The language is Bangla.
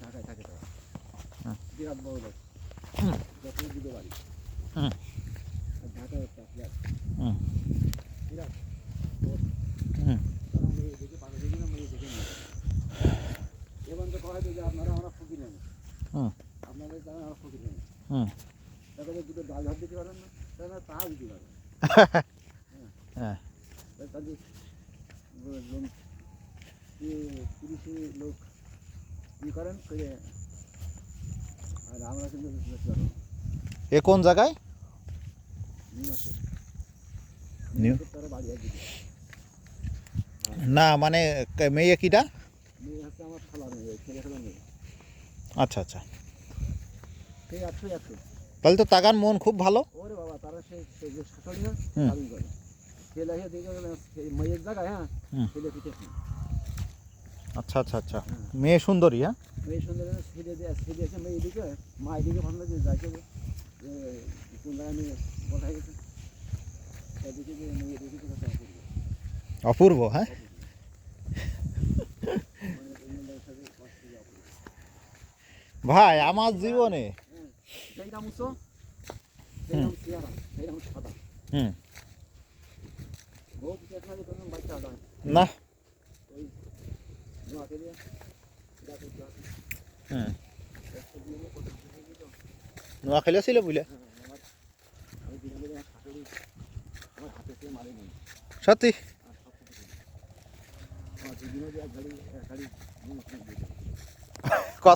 ঢাকায় থাকে তারা, বিরাট বড় লোক, যখন দিকে বাড়ি ঢাকায় একটা ফ্ল্যাট, বিরাট দেখে পাখি দেখি না মেয়ে দেখে নিয়ে এবার তো কয় যে আপনারা আমরা ফকির নেন, আপনাদের দ্বারা আমরা ফকির নেন, তাদের দুটো ডাল ভাত দিতে পারেন না, তারা তা দিতে পারেন। হ্যাঁ তাদের পুলিশি লোক ই করেন করে, আর আমরা কিন্তু এ কোন জায়গায়? তারা বাড়ি একদিকে না মানে মেয়ে কিটা? মেয়ে হচ্ছে আমার খালা মেয়ে, ছেলে খেলা মেয়ে। আচ্ছা আচ্ছা, সেই একশো একশো। তাহলে তো তাগান মন খুব ভালো। ওরে বাবা, তারা সেই যে শাশুড়ি না দাবি করে ছেলে এসে দেখে মেয়ের জায়গায়, হ্যাঁ ছেলে পিঠে। আচ্ছা আচ্ছা আচ্ছা, মেয়ে সুন্দরী? হ্যাঁ মেয়ে সুন্দর, ছেলে ছেলে এসে মেয়ে দিকে মায়ের দিকে ভাবনা যে যাকে কোন জায়গায় নিয়ে বসা গেছে, দেখে যে মেয়ে দেখে তো কথা অপূর্ব। হ্যাঁ ভাই আমার জীবনে সেই নাম উৎস, সেই নাম চেহারা, সেই নাম সাদা। বহুত চেষ্টা করে কোনো বাচ্চা হয় না। ওই নোয়াকে দিয়ে নোয়া খেলেছিল বুঝলে? সত্যি? আমার